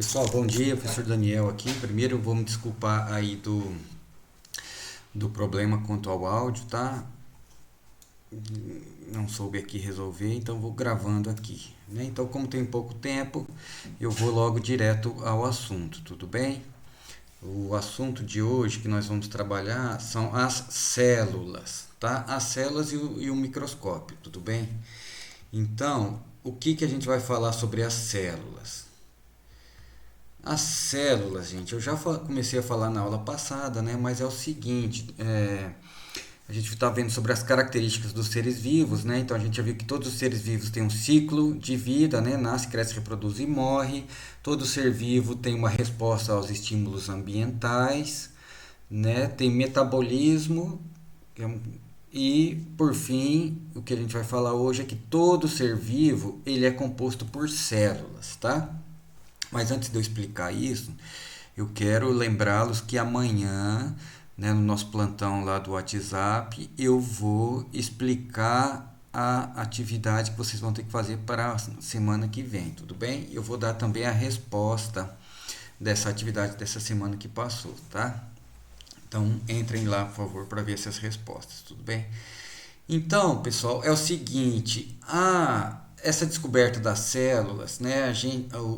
Pessoal, bom dia, professor Daniel aqui. Primeiro eu vou me desculpar aí do problema quanto ao áudio, tá? Não soube aqui resolver, então vou gravando aqui, né? Então, como tem pouco tempo, eu vou logo direto ao assunto, tudo bem? O assunto de hoje que nós vamos trabalhar são as células, tá? As células e o microscópio, tudo bem? Então, o que a gente vai falar sobre as células? As células, gente, eu já comecei a falar na aula passada, né? Mas é o seguinte, a gente está vendo sobre as características dos seres vivos, né? Então a gente já viu que todos os seres vivos têm um ciclo de vida, né? Nasce, cresce, reproduz e morre. Todo ser vivo tem uma resposta aos estímulos ambientais, né? Tem metabolismo e, por fim, o que a gente vai falar hoje é que todo ser vivo ele é composto por células, tá? Mas antes de eu explicar isso, eu quero lembrá-los que amanhã, né, no nosso plantão lá do WhatsApp, eu vou explicar a atividade que vocês vão ter que fazer para a semana que vem, tudo bem? Eu vou dar também a resposta dessa atividade dessa semana que passou, tá? Então, entrem lá, por favor, para ver essas respostas, tudo bem? Então, pessoal, é o seguinte, essa descoberta das células, né,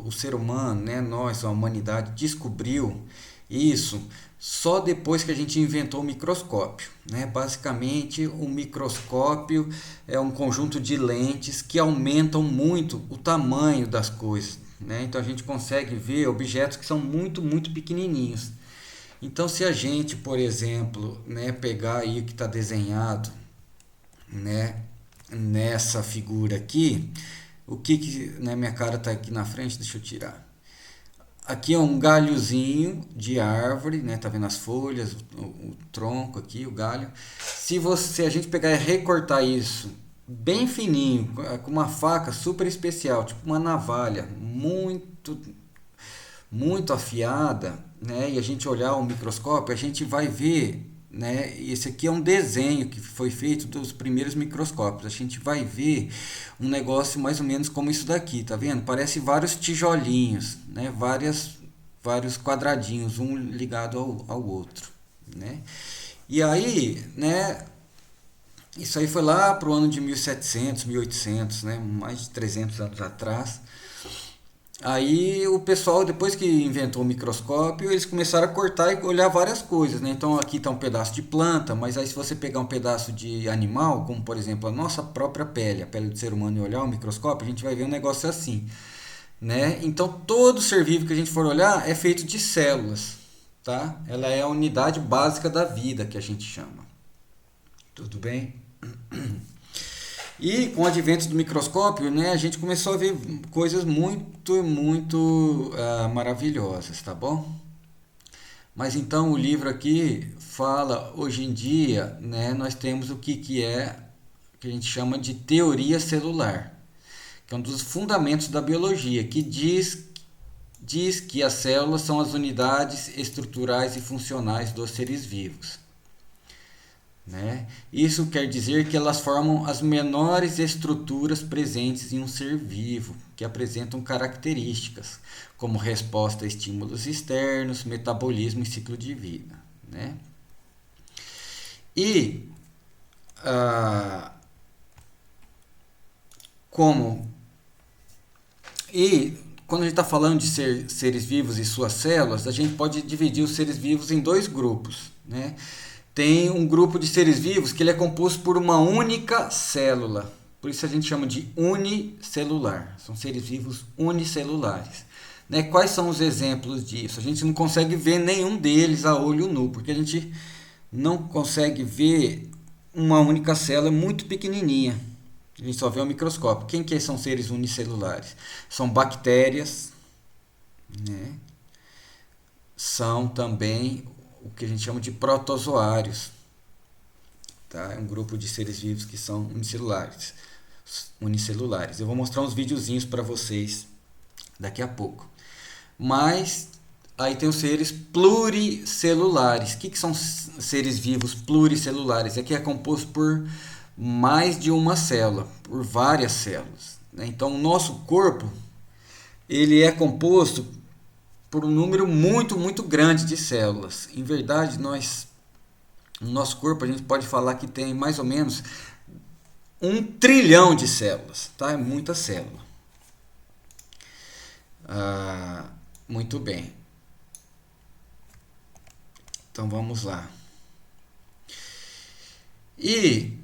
o ser humano, né, nós, a humanidade, descobriu isso só depois que a gente inventou o microscópio, né? Basicamente, o microscópio é um conjunto de lentes que aumentam muito o tamanho das coisas, né? Então a gente consegue ver objetos que são muito, muito pequenininhos. Então, se a gente, por exemplo, né, pegar aí o que está desenhado, né, nessa figura aqui, né, minha cara está aqui na frente, deixa eu tirar. Aqui é um galhozinho de árvore, né, tá vendo as folhas, o tronco aqui, o galho. Se a gente pegar e recortar isso bem fininho, com uma faca super especial, tipo uma navalha, muito afiada, né, e a gente olhar o microscópio, a gente vai ver, né, esse aqui é um desenho que foi feito dos primeiros microscópios. A gente vai ver um negócio mais ou menos como isso daqui, tá vendo? Parece vários tijolinhos, né, vários quadradinhos, um ligado ao outro, né? E aí, né, isso aí foi lá pro ano de 1700, 1800, né, mais de 300 anos atrás. Aí o pessoal, depois que inventou o microscópio, eles começaram a cortar e olhar várias coisas, né? Então aqui está um pedaço de planta, mas aí se você pegar um pedaço de animal, como por exemplo a nossa própria pele, a pele do ser humano, e olhar o microscópio, a gente vai ver um negócio assim, né? Então todo ser vivo que a gente for olhar é feito de células, tá? Ela é a unidade básica da vida que a gente chama. Tudo bem? E com o advento do microscópio, né, a gente começou a ver coisas muito maravilhosas, tá bom? Mas então o livro aqui fala, hoje em dia, né, nós temos o que a gente chama de teoria celular, que é um dos fundamentos da biologia, que diz que as células são as unidades estruturais e funcionais dos seres vivos. Né? Isso quer dizer que elas formam as menores estruturas presentes em um ser vivo, que apresentam características como resposta a estímulos externos, metabolismo e ciclo de vida. Né? E ah, como e quando a gente está falando de seres vivos e suas células, a gente pode dividir os seres vivos em dois grupos, né? Tem um grupo de seres vivos que ele é composto por uma única célula. Por isso a gente chama de unicelular. São seres vivos unicelulares. Né? Quais são os exemplos disso? A gente não consegue ver nenhum deles a olho nu, porque a gente não consegue ver uma única célula muito pequenininha. A gente só vê o microscópio. Quem que são seres unicelulares? São bactérias, né? São também o que a gente chama de protozoários, tá? É um grupo de seres vivos que são unicelulares. Eu vou mostrar uns videozinhos para vocês daqui a pouco. Mas aí tem os seres pluricelulares. O que são seres vivos pluricelulares? É que é composto por mais de uma célula, por várias células, né? Então o nosso corpo ele é composto por um número muito, muito grande de células. Em verdade, no nosso corpo, a gente pode falar que tem mais ou menos 1 trilhão de células, tá? É muita célula. Muito bem. Então vamos lá. E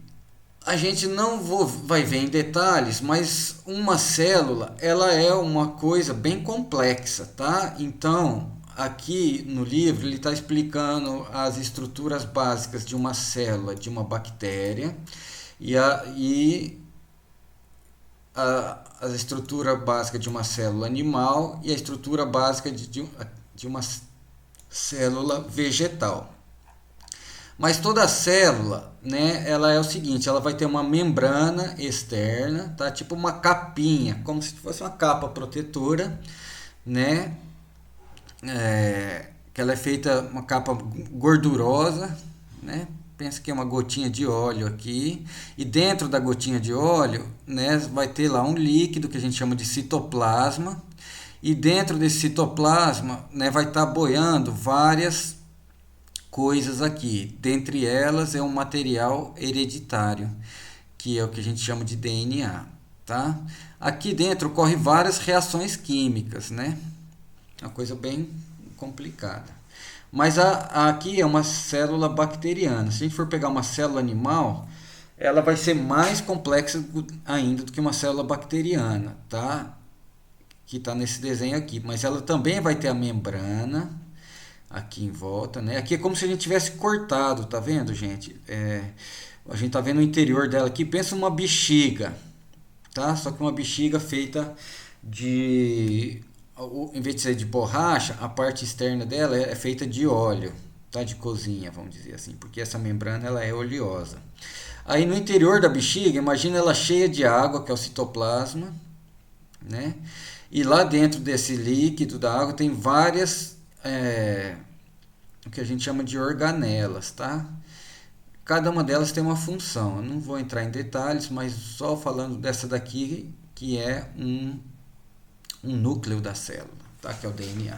a gente não vai ver em detalhes, mas uma célula, ela é uma coisa bem complexa, tá? Então, aqui no livro ele está explicando as estruturas básicas de uma célula de uma bactéria a estrutura básica de uma célula animal e a estrutura básica de uma célula vegetal. Mas toda célula, né, ela é o seguinte, ela vai ter uma membrana externa, tá? Tipo uma capinha, como se fosse uma capa protetora, né? Que ela é feita uma capa gordurosa, né? Pensa que é uma gotinha de óleo aqui, e dentro da gotinha de óleo, né, vai ter lá um líquido que a gente chama de citoplasma, e dentro desse citoplasma, né, vai estar boiando várias coisas aqui. Dentre elas é um material hereditário, que é o que a gente chama de DNA, tá? Aqui dentro ocorre várias reações químicas, né? Uma coisa bem complicada. Mas aqui é uma célula bacteriana. Se a gente for pegar uma célula animal, ela vai ser mais complexa ainda do que uma célula bacteriana, tá? Que está nesse desenho aqui. Mas ela também vai ter a membrana aqui em volta, né? Aqui é como se a gente tivesse cortado, tá vendo, gente? A gente tá vendo o interior dela aqui. Pensa numa bexiga, tá? Só que uma bexiga feita em vez de ser de borracha, a parte externa dela é feita de óleo, tá? De cozinha, vamos dizer assim, porque essa membrana ela é oleosa. Aí no interior da bexiga, imagina ela cheia de água, que é o citoplasma, né? E lá dentro desse líquido da água tem várias o que a gente chama de organelas, tá? Cada uma delas tem uma função. Eu não vou entrar em detalhes, mas só falando dessa daqui, que é um núcleo da célula, tá? Que é o DNA.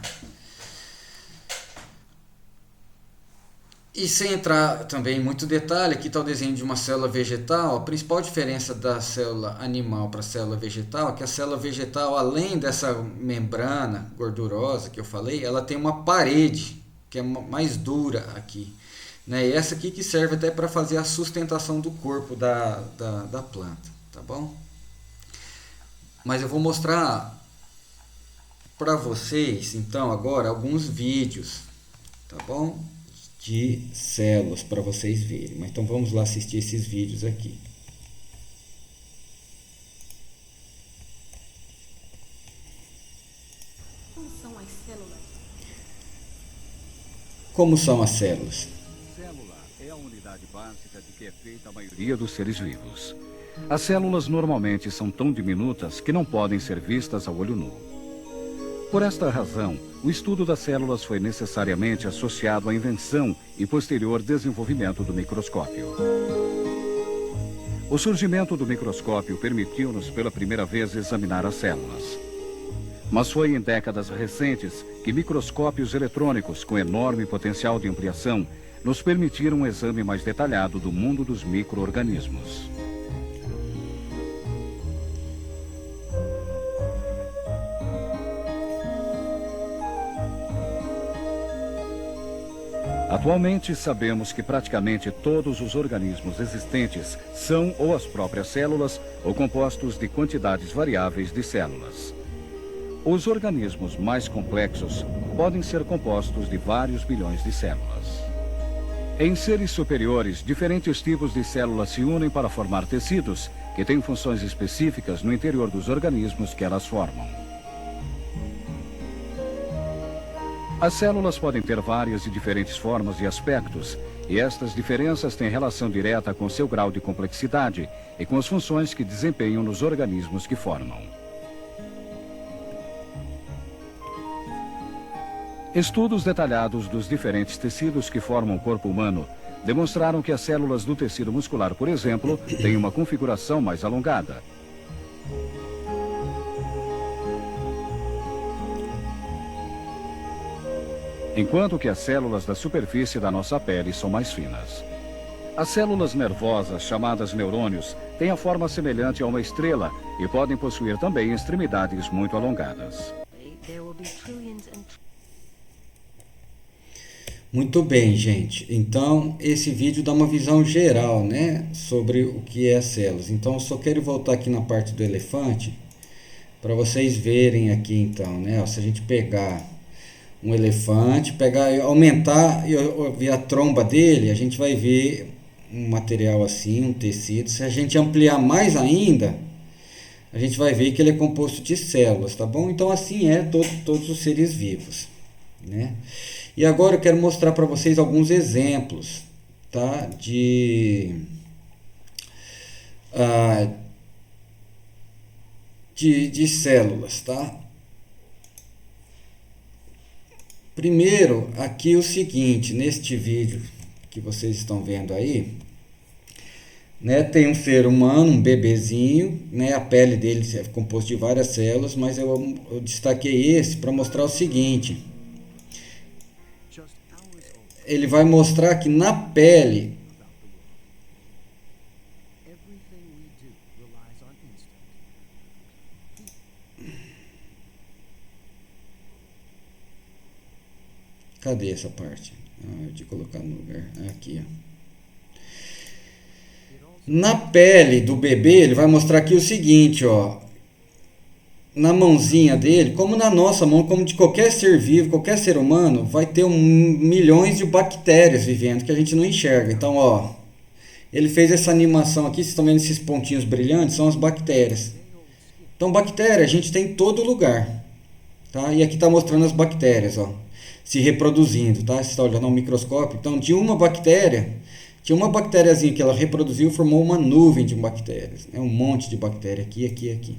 E sem entrar também em muito detalhe, aqui está o desenho de uma célula vegetal. A principal diferença da célula animal para a célula vegetal é que a célula vegetal, além dessa membrana gordurosa que eu falei, ela tem uma parede que é mais dura aqui, né? E essa aqui que serve até para fazer a sustentação do corpo da planta, tá bom? Mas eu vou mostrar para vocês, então, agora alguns vídeos, tá bom? De células para vocês verem. Mas então vamos lá assistir esses vídeos aqui. Como são as células? Como são as células? Célula é a unidade básica de que é feita a maioria dos seres vivos. As células normalmente são tão diminutas que não podem ser vistas a olho nu. Por esta razão, o estudo das células foi necessariamente associado à invenção e posterior desenvolvimento do microscópio. O surgimento do microscópio permitiu-nos pela primeira vez examinar as células. Mas foi em décadas recentes que microscópios eletrônicos com enorme potencial de ampliação nos permitiram um exame mais detalhado do mundo dos micro-organismos. Atualmente, sabemos que praticamente todos os organismos existentes são ou as próprias células ou compostos de quantidades variáveis de células. Os organismos mais complexos podem ser compostos de vários bilhões de células. Em seres superiores, diferentes tipos de células se unem para formar tecidos que têm funções específicas no interior dos organismos que elas formam. As células podem ter várias e diferentes formas e aspectos, e estas diferenças têm relação direta com seu grau de complexidade e com as funções que desempenham nos organismos que formam. Estudos detalhados dos diferentes tecidos que formam o corpo humano demonstraram que as células do tecido muscular, por exemplo, têm uma configuração mais alongada. enquanto que as células da superfície da nossa pele são mais finas. As células nervosas, chamadas neurônios, têm a forma semelhante a uma estrela e podem possuir também extremidades muito alongadas. Muito bem, gente. Então, esse vídeo dá uma visão geral, né, sobre o que é as células. Então, eu só quero voltar aqui na parte do elefante para vocês verem aqui, então, né, se a gente pegar um elefante, aumentar e ver a tromba dele, a gente vai ver um material assim, um tecido. Se a gente ampliar mais ainda, a gente vai ver que ele é composto de células, tá bom? Então, assim é todos os seres vivos, né? E agora eu quero mostrar para vocês alguns exemplos, tá? De células, tá? Primeiro, aqui o seguinte, neste vídeo que vocês estão vendo aí, né, tem um ser humano, um bebezinho, né, a pele dele é composta de várias células, mas eu destaquei esse para mostrar o seguinte. Ele vai mostrar que na pele cadê essa parte? De colocar no lugar aqui, ó. Na pele do bebê, ele vai mostrar aqui o seguinte, ó. Na mãozinha dele, como na nossa mão, como de qualquer ser vivo, qualquer ser humano, vai ter milhões de bactérias vivendo que a gente não enxerga. Então, ó, ele fez essa animação aqui, vocês estão vendo esses pontinhos brilhantes, são as bactérias. Então, bactéria a gente tem em todo lugar, tá? E aqui está mostrando as bactérias, ó, se reproduzindo, tá? Você está olhando ao microscópio. Então, de uma bactéria, tinha uma bactériazinha que ela reproduziu e formou uma nuvem de bactérias, né? Um monte de bactéria aqui, aqui, aqui.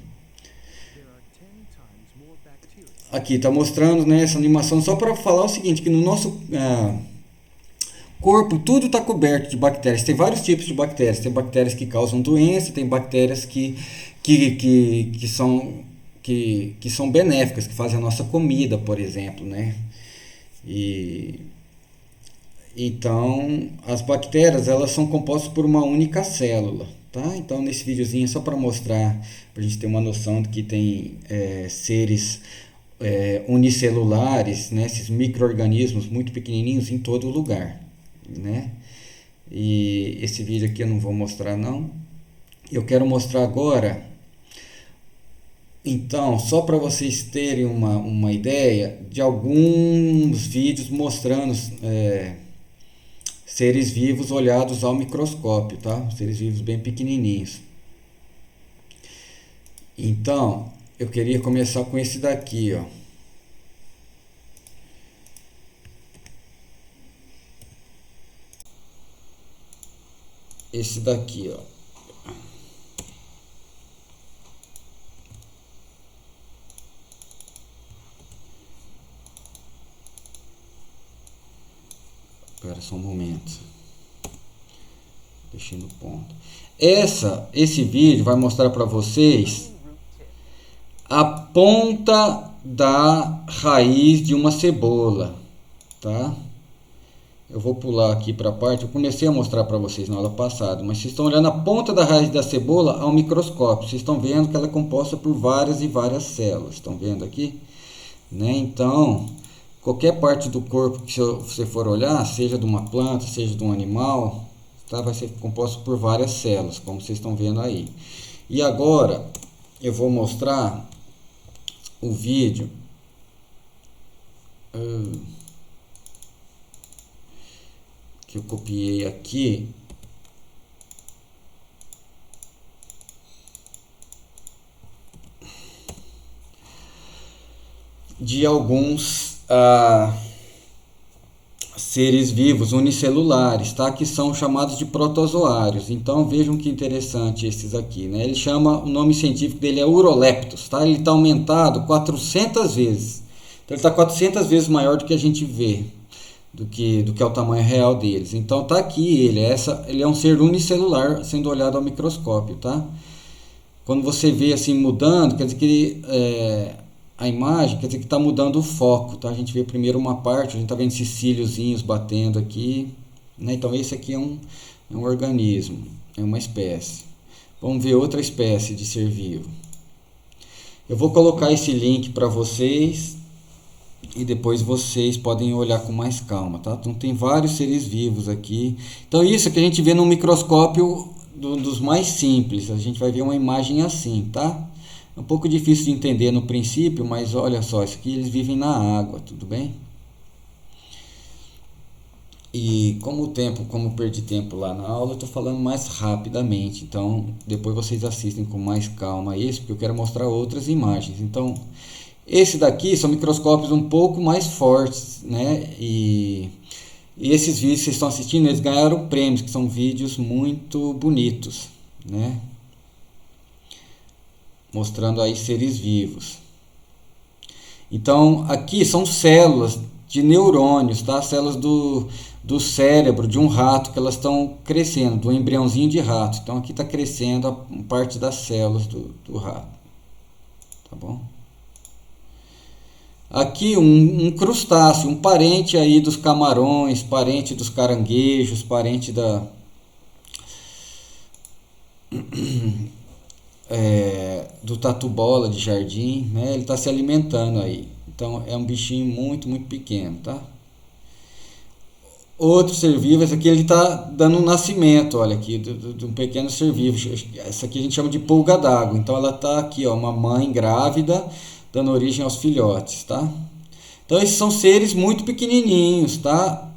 Aqui está mostrando, né, essa animação só para falar o seguinte, que no nosso corpo tudo está coberto de bactérias. Tem vários tipos de bactérias. Tem bactérias que causam doença, tem bactérias que são benéficas, que fazem a nossa comida, por exemplo, né? Então, as bactérias, elas são compostas por uma única célula, tá? Então, nesse videozinho é só para mostrar, para a gente ter uma noção de que tem seres unicelulares, né? Esses micro-organismos muito pequenininhos em todo lugar, né? E esse vídeo aqui eu não vou mostrar, não. Eu quero mostrar agora, então, só para vocês terem uma ideia de alguns vídeos mostrando seres vivos olhados ao microscópio, tá? Seres vivos bem pequenininhos. Então, eu queria começar com esse daqui, ó. Esse daqui, ó. Espera só um momento. Deixei no ponto. Esse vídeo vai mostrar para vocês a ponta da raiz de uma cebola, tá? Eu vou pular aqui para a parte. Eu comecei a mostrar para vocês na aula passada, mas vocês estão olhando a ponta da raiz da cebola ao microscópio. Vocês estão vendo que ela é composta por várias e várias células. Estão vendo aqui? Né? Então, qualquer parte do corpo que você for olhar, seja de uma planta, seja de um animal, tá? Vai ser composto por várias células, como vocês estão vendo aí. E agora eu vou mostrar o vídeo que eu copiei aqui. De alguns seres vivos unicelulares, tá? Que são chamados de protozoários. Então vejam que interessante esses aqui, né? Ele chama, o nome científico dele é Uroleptos, tá? Ele está aumentado 400 vezes. Então ele está 400 vezes maior do que a gente vê, do que é o tamanho real deles. Então tá aqui ele é um ser unicelular sendo olhado ao microscópio, tá? Quando você vê assim mudando, quer dizer que a imagem, quer dizer que está mudando o foco, tá? A gente vê primeiro uma parte, a gente está vendo esses cíliozinhos batendo aqui, né? Então esse aqui é um organismo, é uma espécie. Vamos ver outra espécie de ser vivo. Eu vou colocar esse link para vocês e depois vocês podem olhar com mais calma, tá? Então tem vários seres vivos aqui. Então isso que a gente vê no microscópio dos mais simples, a gente vai ver uma imagem assim, tá? É um pouco difícil de entender no princípio, mas olha só, isso aqui eles vivem na água, tudo bem? E como eu perdi tempo lá na aula, eu estou falando mais rapidamente, então depois vocês assistem com mais calma esse, porque eu quero mostrar outras imagens. Então, esse daqui são microscópios um pouco mais fortes, né? E esses vídeos que vocês estão assistindo, eles ganharam prêmios, que são vídeos muito bonitos, né? Mostrando aí seres vivos. Então, aqui são células de neurônios, tá? Células do cérebro de um rato que elas estão crescendo, do embriãozinho de rato. Então, aqui está crescendo a parte das células do rato. Tá bom? Aqui um crustáceo, um parente aí dos camarões, parente dos caranguejos, parente do tatu-bola de jardim, né? Ele está se alimentando aí. Então é um bichinho muito, muito pequeno, tá? Outro ser vivo, esse aqui ele está dando um nascimento, olha aqui, de um pequeno ser vivo. Essa aqui a gente chama de pulga d'água. Então ela está aqui, ó, uma mãe grávida dando origem aos filhotes, tá? Então esses são seres muito pequenininhos, tá?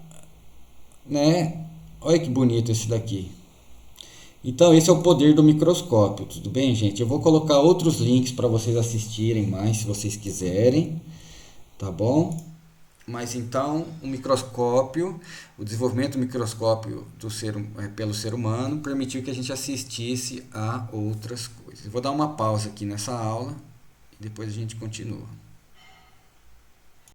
Né? Olha que bonito esse daqui. Então esse é o poder do microscópio, tudo bem, gente? Eu vou colocar outros links para vocês assistirem mais, se vocês quiserem, tá bom? Mas então o microscópio, o desenvolvimento do microscópio pelo ser humano permitiu que a gente assistisse a outras coisas. Eu vou dar uma pausa aqui nessa aula e depois a gente continua.